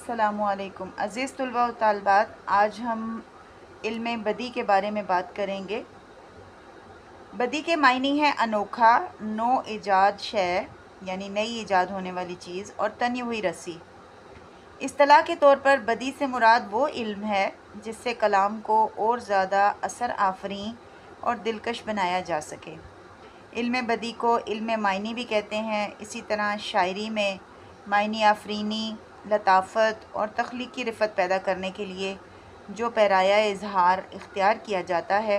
अस्सलामु अलैकुम अज़ीज़ तुलबा व तालिबात, आज हम इल्म बदी के बारे में बात करेंगे। बदी के मायने हैं अनोखा, नो ईजाद शय यानी नई ईजाद होने वाली चीज़, और तनी हुई रस्सी। इस्तिलाह के तौर पर बदी से मुराद वो इल्म है जिससे कलाम को और ज़्यादा असर आफरीन और दिलकश बनाया जा सके। इल्म बदी को इल्म मायनी भी कहते हैं। इसी तरह शायरी में मायनी आफरीनी, लताफ़त और तख्लीकी रिफ़त पैदा करने के लिए जो पैराया इजहार इख्तियार किया जाता है,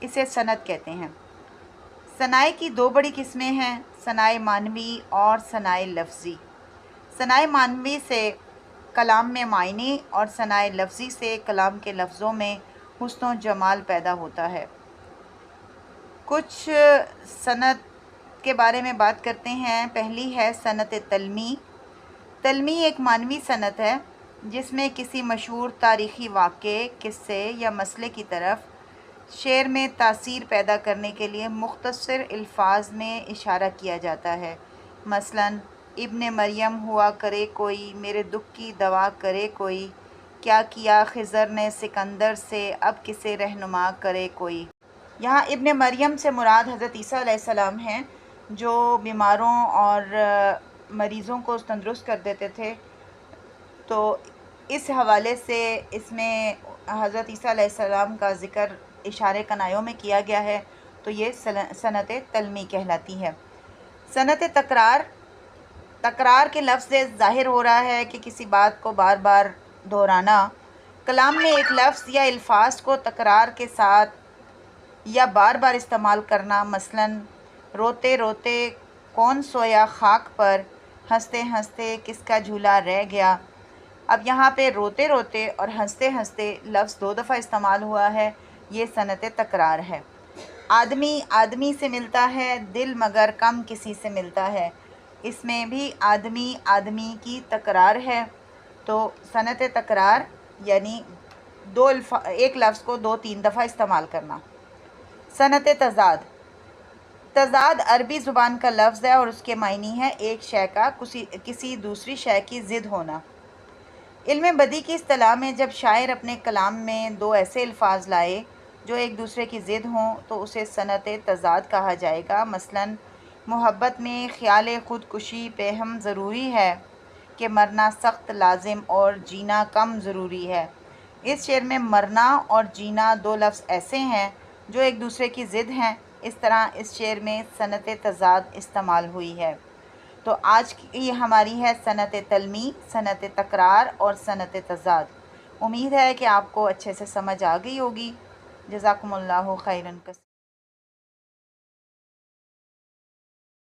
इसे सनत कहते हैं। सनाए की दो बड़ी किस्में हैं, सनाए मानवी और सनाए लफ्ज़ी। सनाए मानवी से कलाम में मायने और सनाए लफ्ज़ी से कलाम के लफ्ज़ों में हुस्न और जमाल पैदा होता है। कुछ सनत के बारे में बात करते हैं। पहली है सनत तलमी। तलमी एक मानवी सनत है जिसमें किसी मशहूर तारीख़ी वाक़े, किस्से या मसले की तरफ शेर में तासीर पैदा करने के लिए मुख्तसर अल्फाज में इशारा किया जाता है। मसलन, इब्ने मरियम हुआ करे कोई, मेरे दुख की दवा करे कोई, क्या किया खिज़र ने सिकंदर से, अब किसे रहनुमा करे कोई। यहाँ इब्ने मरियम से मुराद हज़रत ईसा अलैहिस्सलाम हैं, जो बीमारों और मरीज़ों को तंदुरुस्त कर देते थे। तो इस हवाले से इसमें हज़रत ईसा अलैहिस्सलाम का ज़िक्र इशारे कनायों में किया गया है, तो ये सनत तलमी कहलाती है। सनत तकरार। तकरार के लफ्ज़ से ज़ाहिर हो रहा है कि किसी बात को बार बार दोहराना। कलाम में एक लफ्ज़ या अल्फाज को तकरार के साथ या बार बार इस्तेमाल करना। मसलन, रोते रोते कौन सोया खाक पर, हंसते हंसते किसका झूला रह गया। अब यहाँ पे रोते रोते और हंसते हंसते लफ्ज़ दो दफ़ा इस्तेमाल हुआ है, ये सनत तकरार है। आदमी आदमी से मिलता है, दिल मगर कम किसी से मिलता है। इसमें भी आदमी आदमी की तकरार है। तो सनत तकरार यानी एक लफ्ज़ को दो तीन दफ़ा इस्तेमाल करना। सनत तज़ाद। तज़ाद अरबी ज़ुबान का लफ्ज़ है और उसके मायने हैं एक शय का किसी दूसरी शय की ज़िद होना। इल्म बदी की इस्तिलाह में जब शायर अपने कलाम में दो ऐसे अल्फाज लाए जो एक दूसरे की ज़िद हों, तो उसे सनत तज़ाद कहा जाएगा। मसलन, मोहब्बत में ख़याल ख़ुदकुशी पे हम ज़रूरी है कि मरना सख्त लाजिम और जीना कम ज़रूरी है। इस शेर में मरना और जीना दो लफ्ज़ ऐसे हैं जो एक दूसरे की ज़िद हैं। इस तरह इस शेर में सनत तज़ाद इस्तेमाल हुई है। तो आज की हमारी है सनत तलमी, सनत तकरार और सनत तज़ाद। उम्मीद है कि आपको अच्छे से समझ आ गई होगी। जज़ाकुमुल्लाहु खैरन।